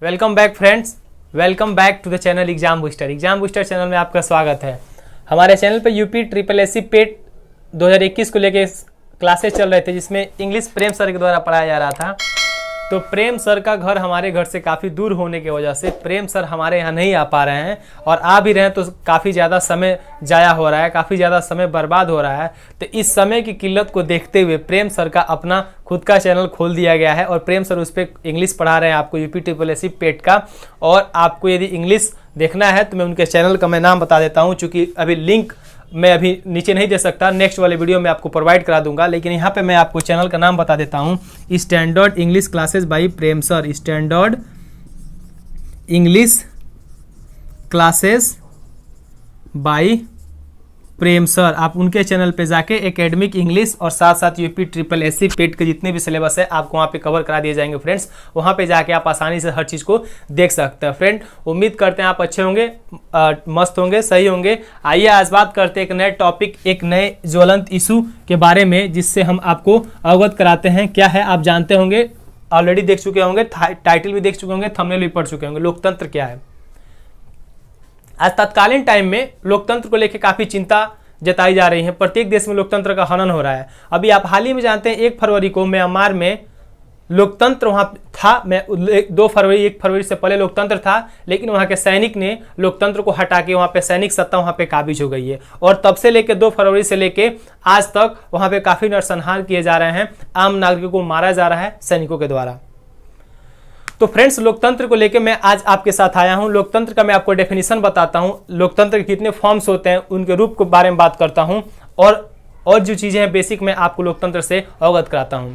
Welcome back friends, welcome back to the channel exam booster. Exam booster channel में आपका स्वागत है। हमारे चैनल पर यूपी SSSC पेट 2021 को लेके क्लासेस चल रहे थे, जिसमें इंग्लिश प्रेम सर के द्वारा पढ़ाया जा रहा था। तो प्रेम सर का घर हमारे घर से काफ़ी दूर होने की वजह से प्रेम सर हमारे यहाँ नहीं आ पा रहे हैं, और आ भी रहे हैं तो काफ़ी ज़्यादा समय जाया हो रहा है, काफ़ी ज़्यादा समय बर्बाद हो रहा है। तो इस समय की किल्लत को देखते हुए प्रेम सर का अपना खुद का चैनल खोल दिया गया है, और प्रेम सर उस पर इंग्लिश पढ़ा रहे हैं आपको यूपी SSSC पेट का। और आपको यदि इंग्लिश देखना है तो मैं उनके चैनल का मैं नाम बता देता हूँ, चूँकि अभी लिंक मैं अभी नीचे नहीं दे सकता, नेक्स्ट वाले वीडियो में आपको प्रोवाइड करा दूंगा। लेकिन यहाँ पे मैं आपको चैनल का नाम बता देता हूँ, स्टैंडर्ड इंग्लिश क्लासेस बाय प्रेम sir. Standard English classes bye प्रेम सर। आप उनके चैनल पे जाके एकेडमिक इंग्लिश और साथ साथ यूपी SSSC पेट के जितने भी सिलेबस है आपको वहाँ पे कवर करा दिए जाएंगे फ्रेंड्स। वहाँ पे जाके आप आसानी से हर चीज़ को देख सकते हैं। फ्रेंड, उम्मीद करते हैं आप अच्छे होंगे, मस्त होंगे, सही होंगे। आइए आज बात करते हैं एक नए टॉपिक, एक नए ज्वलंत इशू के बारे में, जिससे हम आपको अवगत कराते हैं। क्या है आप जानते होंगे, ऑलरेडी देख चुके होंगे, टाइटल भी देख चुके होंगे, थंबनेल भी पढ़ चुके होंगे। लोकतंत्र क्या है? आज तत्कालीन टाइम में लोकतंत्र को लेकर काफ़ी चिंता जताई जा रही है। प्रत्येक देश में लोकतंत्र का हनन हो रहा है। अभी आप हाल ही में जानते हैं 1 फरवरी को म्यांमार में लोकतंत्र वहाँ था। 1 फरवरी से पहले लोकतंत्र था, लेकिन वहाँ के सैनिक ने लोकतंत्र को हटा के वहाँ पे सैनिक सत्ता वहाँ पे काबिज हो गई है। और तब से लेके 2 फरवरी से लेके आज तक वहाँ पे काफ़ी नरसंहार किए जा रहे हैं, आम नागरिकों को मारा जा रहा है सैनिकों के द्वारा। तो फ्रेंड्स, लोकतंत्र को लेकर मैं आज आपके साथ आया हूं। लोकतंत्र का मैं आपको डेफिनेशन बताता हूं, लोकतंत्र के कितने फॉर्म्स होते हैं, उनके रूप के बारे में बात करता हूं, और जो चीज़ें हैं बेसिक मैं आपको लोकतंत्र से अवगत कराता हूं।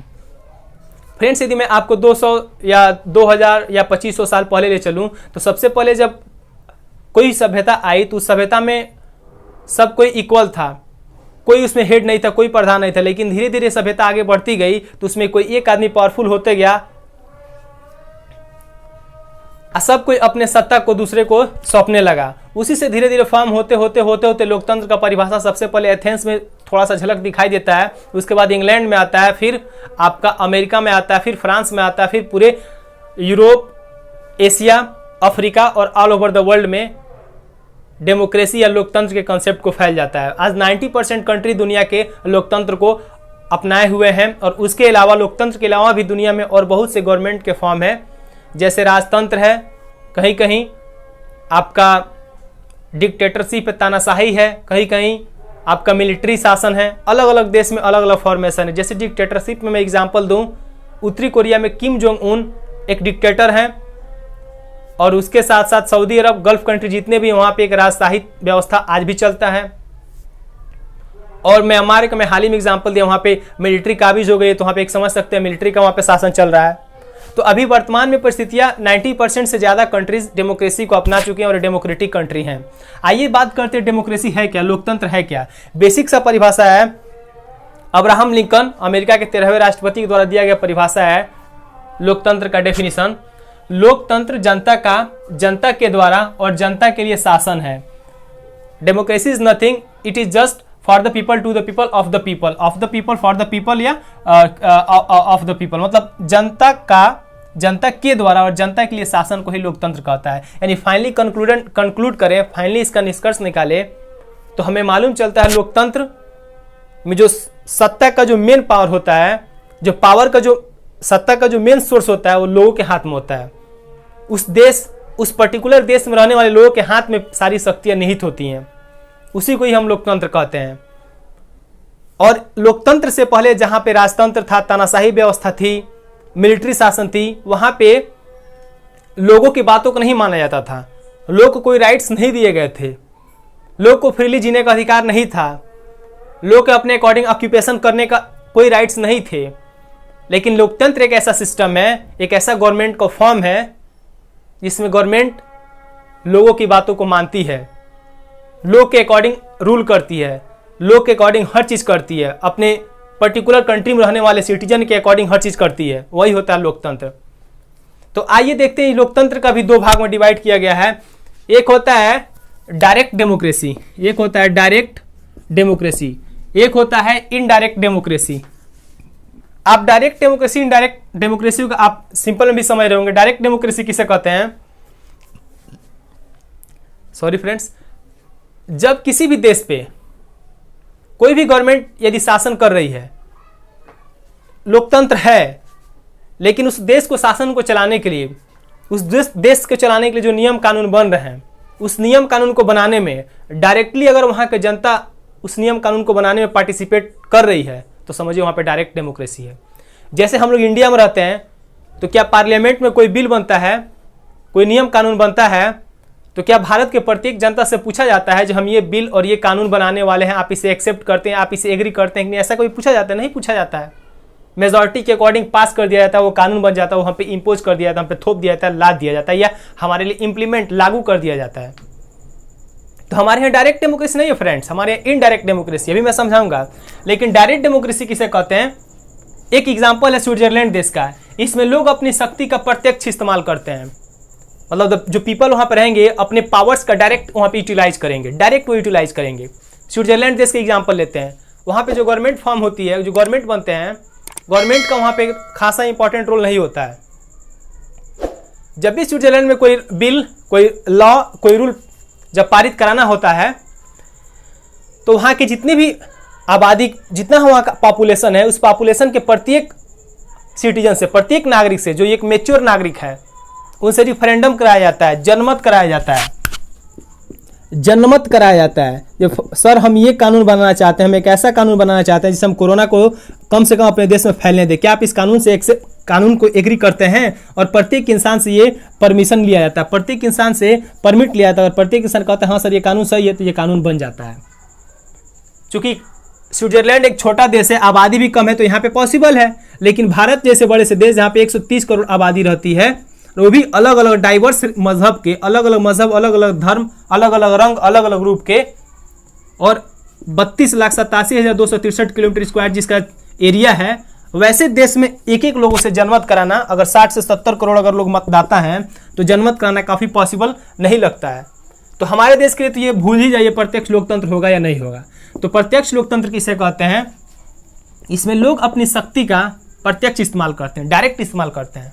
फ्रेंड्स, यदि मैं आपको 200 या 2000 या 2500 साल पहले ले चलूं, तो सबसे पहले जब कोई सभ्यता आई तो उस सभ्यता में सब कोई इक्वल था, कोई उसमें हेड नहीं था, कोई प्रधान नहीं था। लेकिन धीरे धीरे सभ्यता आगे बढ़ती गई तो उसमें कोई एक आदमी पावरफुल होते गया, सब कोई अपने सत्ता को दूसरे को सौंपने लगा। उसी से धीरे धीरे फॉर्म होते होते लोकतंत्र का परिभाषा सबसे पहले एथेंस में थोड़ा सा झलक दिखाई देता है, उसके बाद इंग्लैंड में आता है, फिर आपका अमेरिका में आता है, फिर फ्रांस में आता है, फिर पूरे यूरोप, एशिया, अफ्रीका और ऑल ओवर द वर्ल्ड में डेमोक्रेसी या लोकतंत्र के कंसेप्ट को फैल जाता है। आज 90% कंट्री दुनिया के लोकतंत्र को अपनाए हुए हैं, और उसके अलावा लोकतंत्र के अलावा भी दुनिया में और बहुत से गवर्नमेंट के फॉर्म है, जैसे राजतंत्र है, कहीं कहीं आपका डिक्टेटरशिप है, तानाशाही है, कहीं कहीं आपका मिलिट्री शासन है। अलग अलग देश में अलग अलग फॉर्मेशन है। जैसे डिक्टेटरशिप में मैं एग्जांपल दूं, उत्तरी कोरिया में किम जोंग उन एक डिक्टेटर हैं, और उसके साथ साथ सऊदी अरब, गल्फ कंट्री जितने भी वहाँ पे एक राजशाही व्यवस्था आज भी चलता है। और म्यांमार का मैं हाल ही में एग्जाम्पल दिया, वहाँ पे मिलिट्री काबिज हो गई, तो वहाँ पे एक समझ सकते हैं मिलिट्री का वहाँ पे शासन चल रहा है। तो अभी वर्तमान में परिस्थितियां 90% से ज़्यादा कंट्रीज डेमोक्रेसी को अपना चुकी हैं और डेमोक्रेटिक कंट्री हैं। आइए बात करते हैं डेमोक्रेसी है क्या, लोकतंत्र है क्या। बेसिक सा परिभाषा है, अब्राहम लिंकन अमेरिका के 13वें राष्ट्रपति के द्वारा दिया गया परिभाषा है लोकतंत्र का डेफिनेशन। लोकतंत्र जनता के द्वारा और जनता के लिए शासन है। Democracy is nothing, it is just for the people, to the people, of the people, of the people, for the people, या ऑफ द पीपल, मतलब जनता के द्वारा और जनता के लिए शासन को ही लोकतंत्र कहता है। यानी फाइनली कंक्लूड करें, फाइनली इसका निष्कर्ष निकाले तो हमें मालूम चलता है लोकतंत्र में जो सत्ता का जो मेन पावर होता है, जो पावर का जो सत्ता का जो मेन सोर्स होता है, वो लोगों के हाथ में होता है। उस पर्टिकुलर देश में रहने वाले लोगों के हाथ में सारी शक्तियां निहित होती हैं, उसी को ही हम लोकतंत्र कहते हैं। और लोकतंत्र से पहले जहां पे राजतंत्र था, तानाशाही व्यवस्था थी, मिलिट्री शासन थी, वहां पे लोगों की बातों को नहीं माना जाता था, लोग को कोई राइट्स नहीं दिए गए थे, लोग को फ्रीली जीने का अधिकार नहीं था, लोग के अपने अकॉर्डिंग ऑक्यूपेशन करने का कोई राइट्स नहीं थे। लेकिन लोकतंत्र एक ऐसा सिस्टम है, एक ऐसा गवर्नमेंट का फॉर्म है जिसमें गवर्नमेंट लोगों की बातों को मानती है, लोग के अकॉर्डिंग रूल करती है, लोग के अकॉर्डिंग हर चीज़ करती है, अपने पर्टिकुलर कंट्री में रहने वाले सिटीजन के अकॉर्डिंग हर चीज़ करती है, वही होता है लोकतंत्र। तो आइए देखते हैं, लोकतंत्र का भी 2 भाग में डिवाइड किया गया है। एक होता है डायरेक्ट डेमोक्रेसी, एक होता है डायरेक्ट डेमोक्रेसी, एक होता है इनडायरेक्ट डेमोक्रेसी। आप डायरेक्ट डेमोक्रेसी, इनडायरेक्ट डेमोक्रेसी का आप सिंपल में भी समझ रहे होंगे। डायरेक्ट डेमोक्रेसी किसे कहते हैं? सॉरी फ्रेंड्स, जब किसी भी देश पे कोई भी गवर्नमेंट यदि शासन कर रही है, लोकतंत्र है, लेकिन उस देश को शासन को चलाने के लिए, उस देश को चलाने के लिए जो नियम कानून बन रहे हैं, उस नियम कानून को बनाने में डायरेक्टली अगर वहाँ की जनता उस नियम कानून को बनाने में पार्टिसिपेट कर रही है तो समझिए वहाँ पे डायरेक्ट डेमोक्रेसी है। जैसे हम लोग इंडिया में रहते हैं तो क्या पार्लियामेंट में कोई बिल बनता है, कोई नियम कानून बनता है, तो क्या भारत के प्रत्येक जनता से पूछा जाता है जो हम ये बिल और ये कानून बनाने वाले हैं, आप इसे एक्सेप्ट करते हैं, आप इसे एग्री करते हैं कि नहीं? ऐसा कोई पूछा जाता है? नहीं पूछा जाता है। मेजॉरिटी के अकॉर्डिंग पास कर दिया जाता है, वो कानून बन जाता है, वो हम पे इम्पोज कर दिया जाता है, हम पे थोप दिया जाता है, लाद दिया जाता है, या हमारे लिए इंप्लीमेंट लागू कर दिया जाता है। तो हमारे यहाँ डायरेक्ट डेमोक्रेसी नहीं है फ्रेंड्स, हमारे यहाँ इनडायरेक्ट डेमोक्रेसी, अभी मैं समझाऊंगा। लेकिन डायरेक्ट डेमोक्रेसी किसे कहते हैं? एक एग्जांपल है स्विट्जरलैंड देश का। इसमें लोग अपनी शक्ति का प्रत्यक्ष इस्तेमाल करते हैं, मतलब जो पीपल वहाँ पर रहेंगे अपने पावर्स का डायरेक्ट वहाँ पे यूटिलाइज करेंगे, डायरेक्ट वो यूटिलाइज करेंगे। स्विट्जरलैंड देश का एग्जाम्पल लेते हैं। वहाँ पे जो गवर्नमेंट फॉर्म होती है, जो गवर्नमेंट बनते हैं, गवर्नमेंट का वहाँ पे खासा इंपॉर्टेंट रोल नहीं होता है। जब भी स्विट्जरलैंड में कोई बिल, कोई लॉ, कोई रूल जब पारित कराना होता है तो वहाँ के जितने भी आबादी, जितना वहाँ का पॉपुलेशन है, उस पॉपुलेशन के प्रत्येक सिटीजन से, प्रत्येक नागरिक से, जो एक मैच्योर नागरिक है, उनसे रिफरेंडम कराया जाता है, जनमत कराया जाता है, जनमत कराया जाता है। जो सर हम ये कानून बनाना चाहते हैं, हम एक ऐसा कानून बनाना चाहते हैं जिससे हम कोरोना को कम से कम अपने देश में फैलने दें, क्या आप इस कानून से कानून को एग्री करते हैं? और प्रत्येक इंसान से ये परमिशन लिया जाता है, प्रत्येक इंसान से परमिट लिया जाता है, और प्रत्येक इंसान कहता है हाँ सर ये कानून सही है, तो ये कानून बन जाता है। चूंकि स्विट्जरलैंड एक छोटा देश है, आबादी भी कम है, तो यहाँ पे पॉसिबल है। लेकिन भारत जैसे बड़े से देश जहाँ पे 130 करोड़ आबादी रहती है, वो भी अलग अलग डाइवर्स मजहब के, अलग अलग मजहब, अलग अलग धर्म, अलग अलग रंग, अलग अलग रूप के, और 32,87,263 किलोमीटर स्क्वायर जिसका एरिया है, वैसे देश में एक एक लोगों से जनमत कराना, अगर 60 से 70 करोड़ अगर लोग मतदाता हैं तो जनमत कराना काफ़ी पॉसिबल नहीं लगता है। तो हमारे देश के लिए तो ये भूल ही जाइए प्रत्यक्ष लोकतंत्र होगा या नहीं होगा। तो प्रत्यक्ष लोकतंत्र किसे कहते हैं? इसमें लोग अपनी शक्ति का प्रत्यक्ष इस्तेमाल करते हैं, डायरेक्ट इस्तेमाल करते हैं,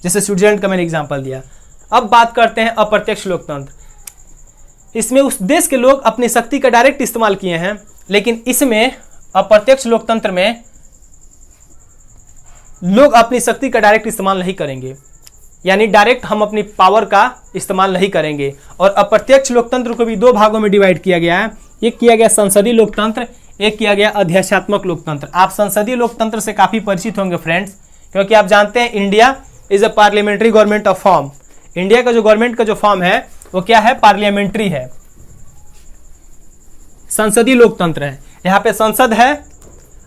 जैसे स्विट्जरलैंड का मैंने एग्जाम्पल दिया। अब बात करते हैं अप्रत्यक्ष लोकतंत्र। इसमें उस देश के लोग अपनी शक्ति का डायरेक्ट इस्तेमाल किए हैं, लेकिन इसमें अप्रत्यक्ष लोकतंत्र में लोग अपनी शक्ति का डायरेक्ट इस्तेमाल नहीं करेंगे, यानी डायरेक्ट हम अपनी पावर का इस्तेमाल नहीं करेंगे। और अप्रत्यक्ष लोकतंत्र को भी दो भागों में डिवाइड किया गया है। एक किया गया संसदीय लोकतंत्र, एक किया गया अध्यात्मक लोकतंत्र। आप संसदीय लोकतंत्र से काफ़ी परिचित होंगे फ्रेंड्स, क्योंकि आप जानते हैं India is a parliamentary government of form. India का जो गवर्नमेंट का जो फॉर्म है वो क्या है? पार्लियामेंट्री है, संसदीय लोकतंत्र है। यहाँ पे संसद है,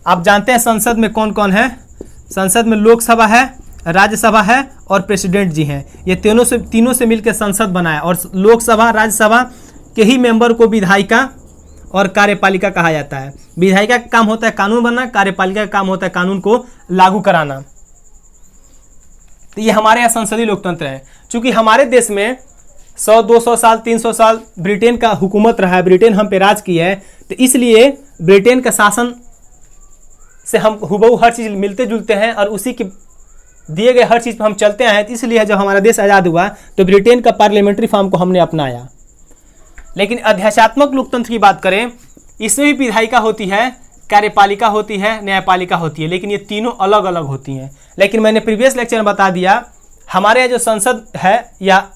आप जानते हैं संसद में कौन कौन है? संसद में लोकसभा है, राज्यसभा है और प्रेसिडेंट जी हैं। ये तीनों से मिलकर संसद बना है, और लोकसभा राज्यसभा के ही मेंबर को विधायिका और कार्यपालिका कहा जाता है। विधायिका का काम होता है कानून बनाना, कार्यपालिका का काम होता है कानून को लागू कराना। तो ये हमारे यहाँ संसदीय लोकतंत्र है। चूंकि हमारे देश में 100, 200 साल, 300 साल ब्रिटेन का हुकूमत रहा है, ब्रिटेन हम पे राज किया है, तो इसलिए ब्रिटेन का शासन से हम हुबहू हर चीज़ मिलते जुलते हैं और उसी के दिए गए हर चीज़ पर हम चलते आए हैं। तो इसलिए जब हमारा देश आज़ाद हुआ तो ब्रिटेन का पार्लियामेंट्री फॉर्म को हमने अपनाया। लेकिन अध्यात्मक लोकतंत्र की बात करें, इसमें भी विधायिका होती है, कार्यपालिका होती है, न्यायपालिका होती है, लेकिन ये तीनों अलग अलग होती हैं। लेकिन मैंने प्रीवियस लेक्चर में बता दिया, हमारे यहाँ जो संसद है या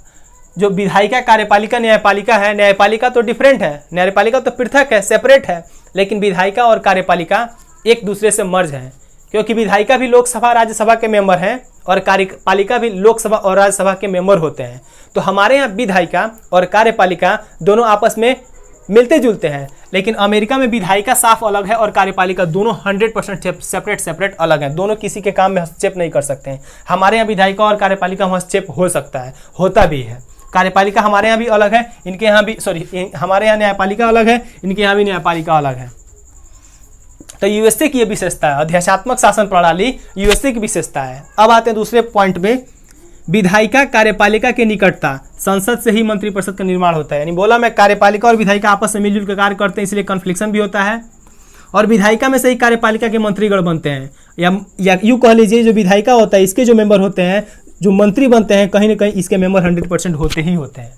जो विधायिका, कार्यपालिका, न्यायपालिका है, न्यायपालिका तो डिफरेंट है, न्यायपालिका तो पृथक है, सेपरेट है, लेकिन विधायिका और कार्यपालिका एक दूसरे से मर्ज हैं, क्योंकि विधायिका भी लोकसभा राज्यसभा के मेंबर हैं और कार्यपालिका भी लोकसभा और राज्यसभा के मेंबर होते हैं। तो हमारे यहाँ विधायिका और कार्यपालिका दोनों आपस में मिलते जुलते हैं, लेकिन अमेरिका में विधायिका साफ अलग है और कार्यपालिका दोनों 100% सेपरेट अलग हैं, दोनों किसी के काम में हस्तक्षेप नहीं कर सकते हैं। हमारे यहाँ विधायिका और कार्यपालिका में हस्तक्षेप हो सकता है, होता भी है। कार्यपालिका हमारे यहाँ भी अलग है, इनके यहाँ भी हमारे यहाँ न्यायपालिका अलग है, इनके यहाँ भी न्यायपालिका अलग है। तो यूएसए की ये विशेषता है, अध्यात्मक शासन प्रणाली यूएसए की विशेषता है। अब आते हैं दूसरे पॉइंट में, विधायिका कार्यपालिका की निकटता, संसद से ही मंत्रिपरिषद का निर्माण होता है। यानी बोला मैं, कार्यपालिका और विधायिका आपस में मिलजुल कर कार्य करते हैं, इसलिए कन्फ्लिक्शन भी होता है। और विधायिका में से ही कार्यपालिका के मंत्रीगण बनते हैं, या यूँ कह लीजिए जो विधायिका होता है इसके जो मेंबर होते हैं, जो मंत्री बनते हैं, कहीं ना कहीं इसके मेंबर 100% होते ही होते हैं।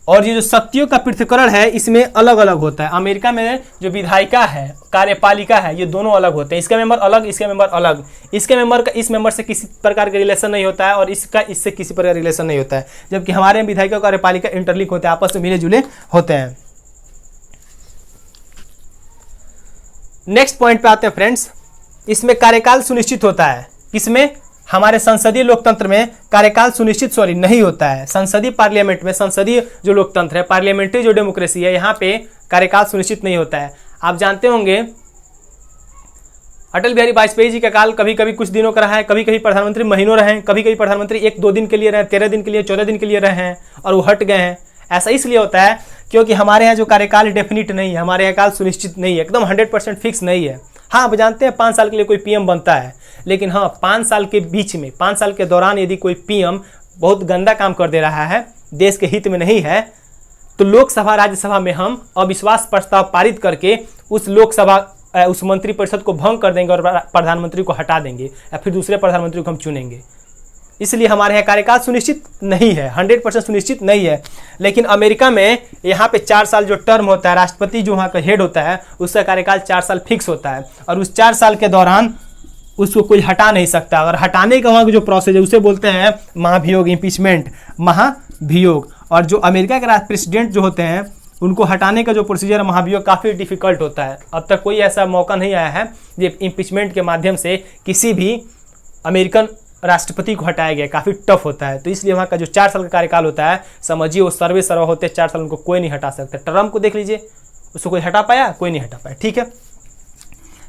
और ये जो शक्तियों का पृथक्करण है इसमें अलग अलग होता है। अमेरिका में जो विधायिका है, कार्यपालिका है, ये दोनों अलग होते हैं। इसके मेंबर अलग, इसके मेंबर अलग। इसके मेंबर का इस मेंबर से किसी प्रकार का रिलेशन नहीं होता है और इसका इससे किसी प्रकार का रिलेशन नहीं होता है, जबकि हमारे यहाँ विधायिका और कार्यपालिका इंटरलिंक होते हैं, आपस में मिले जुले होते हैं। नेक्स्ट पॉइंट पे आते हैं फ्रेंड्स, इसमें कार्यकाल सुनिश्चित होता है। किसमें? हमारे संसदीय लोकतंत्र में कार्यकाल सुनिश्चित नहीं होता है। संसदीय पार्लियामेंट में, संसदीय जो लोकतंत्र है, पार्लियामेंट्री जो डेमोक्रेसी है, यहाँ पे कार्यकाल सुनिश्चित नहीं होता है। आप जानते होंगे अटल बिहारी वाजपेयी जी का काल कभी कभी कुछ दिनों का रहा है, कभी कभी प्रधानमंत्री महीनों रहे हैं, कभी कभी प्रधानमंत्री 1-2 दिन के लिए रहे, 13 दिन के लिए, 14 दिन के लिए रहे हैं और वो हट गए हैं। ऐसा इसलिए होता है क्योंकि हमारे यहाँ जो कार्यकाल डेफिनिट नहीं है, हमारे यहाँ काल सुनिश्चित नहीं है, एकदम 100% फिक्स नहीं है। हाँ, आप जानते हैं 5 साल के लिए कोई पीएम बनता है, लेकिन हाँ 5 साल के बीच में, 5 साल के दौरान यदि कोई पीएम बहुत गंदा काम कर दे रहा है, देश के हित में नहीं है, तो लोकसभा राज्यसभा में हम अविश्वास प्रस्ताव पारित करके उस उस मंत्रिपरिषद को भंग कर देंगे और प्रधानमंत्री को हटा देंगे या फिर दूसरे प्रधानमंत्री को हम चुनेंगे। इसलिए हमारे यहाँ कार्यकाल सुनिश्चित नहीं है, 100% सुनिश्चित नहीं है। लेकिन अमेरिका में यहाँ पे 4 साल जो टर्म होता है, राष्ट्रपति जो वहाँ का हेड होता है उसका कार्यकाल 4 साल फिक्स होता है और उस 4 साल के दौरान उसको कोई हटा नहीं सकता। और हटाने का वहाँ का जो प्रोसेस है उसे बोलते हैं महाभियोग, इम्पीचमेंट, महाभियोग। और जो अमेरिका के प्रेसिडेंट जो होते हैं उनको हटाने का जो प्रोसीजर महाभियोग काफ़ी डिफिकल्ट होता है। अब तक कोई ऐसा मौका नहीं आया है जो इम्पीचमेंट के माध्यम से किसी भी अमेरिकन राष्ट्रपति को हटाया गया, काफ़ी टफ होता है। तो इसलिए वहाँ का जो 4 साल का कार्यकाल होता है, समझिए वो सर्वे सर्वा होते हैं, 4 साल उनको कोई नहीं हटा सकता। ट्रम्प को देख लीजिए, उसको कोई हटा पाया? कोई नहीं हटा पाया। ठीक है,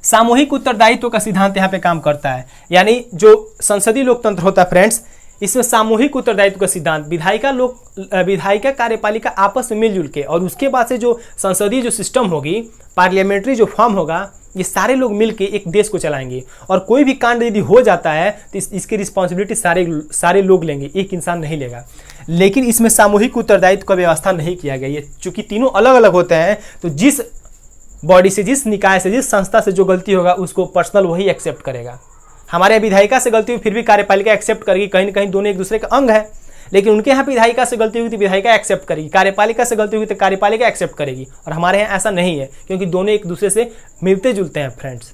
सामूहिक उत्तरदायित्व का सिद्धांत यहाँ पे काम करता है। यानी जो संसदीय लोकतंत्र होता है फ्रेंड्स, इसमें सामूहिक उत्तरदायित्व का सिद्धांत, विधायिका कार्यपालिका आपस में मिलजुल के, और उसके बाद से जो संसदीय जो सिस्टम होगी, पार्लियामेंट्री जो फॉर्म होगा, ये सारे लोग मिलके एक देश को चलाएंगे। और कोई भी कांड यदि हो जाता है तो इसकी रिस्पॉन्सिबिलिटी सारे लोग लेंगे, एक इंसान नहीं लेगा। लेकिन इसमें सामूहिक उत्तरदायित्व का व्यवस्था नहीं किया गया। ये चूंकि तीनों अलग अलग होते हैं, तो जिस बॉडी से, जिस निकाय से, जिस संस्था से जो गलती होगा उसको पर्सनल वही एक्सेप्ट करेगा। हमारे विधायिका से गलती हुई फिर भी कार्यपालिका एक्सेप्ट करेगी, कहीं ना कहीं दोनों एक दूसरे का अंग है। लेकिन उनके यहाँ विधायिका से गलती हुई तो विधायिका एक्सेप्ट करेगी, कार्यपालिका से गलती हुई तो कार्यपालिका एक्सेप्ट करेगी। और हमारे यहाँ ऐसा नहीं है, क्योंकि दोनों एक दूसरे से मिलते जुलते हैं फ्रेंड्स।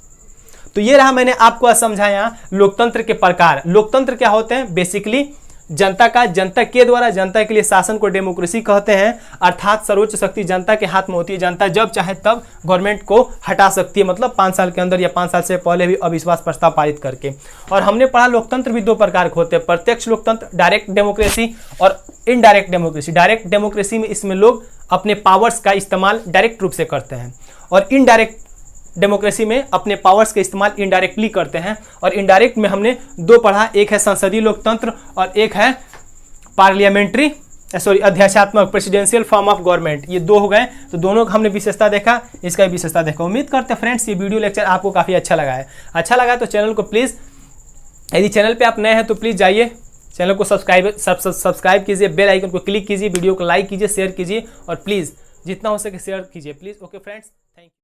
तो ये रहा, मैंने आपको समझाया लोकतंत्र के प्रकार। लोकतंत्र क्या होते हैं? बेसिकली जनता का, जनता के द्वारा, जनता के लिए शासन को डेमोक्रेसी कहते हैं। अर्थात सर्वोच्च शक्ति जनता के हाथ में होती है। जनता जब चाहे तब गवर्नमेंट को हटा सकती है, मतलब 5 साल के अंदर या 5 साल से पहले भी अविश्वास प्रस्ताव पारित करके। और हमने पढ़ा लोकतंत्र भी 2 प्रकार के होते हैं, प्रत्यक्ष लोकतंत्र, डायरेक्ट डेमोक्रेसी, और इनडायरेक्ट डेमोक्रेसी। डायरेक्ट डेमोक्रेसी में इसमें लोग अपने पावर्स का इस्तेमाल डायरेक्ट रूप से करते हैं, और इनडायरेक्ट डेमोक्रेसी में अपने पावर्स का इस्तेमाल इनडायरेक्टली करते हैं। और इनडायरेक्ट में हमने 2 पढ़ा, एक है संसदीय लोकतंत्र और एक है पार्लियामेंट्री, अध्यक्षात्मक, प्रेसिडेंशियल फॉर्म ऑफ गवर्नमेंट। ये 2 हो गए, तो दोनों का हमने विशेषता देखा, इसका भी विशेषता देखा। उम्मीद करते हैं फ्रेंड्स ये वीडियो लेक्चर आपको काफ़ी अच्छा लगा है। अच्छा लगा तो चैनल को प्लीज़, यदि चैनल पे आप नए हैं तो प्लीज़ जाइए चैनल को सब्सक्राइब कीजिए, बेल आइकन को क्लिक कीजिए, वीडियो को लाइक कीजिए, शेयर कीजिए, और प्लीज़ जितना हो सके शेयर कीजिए please. Okay friends, thank you.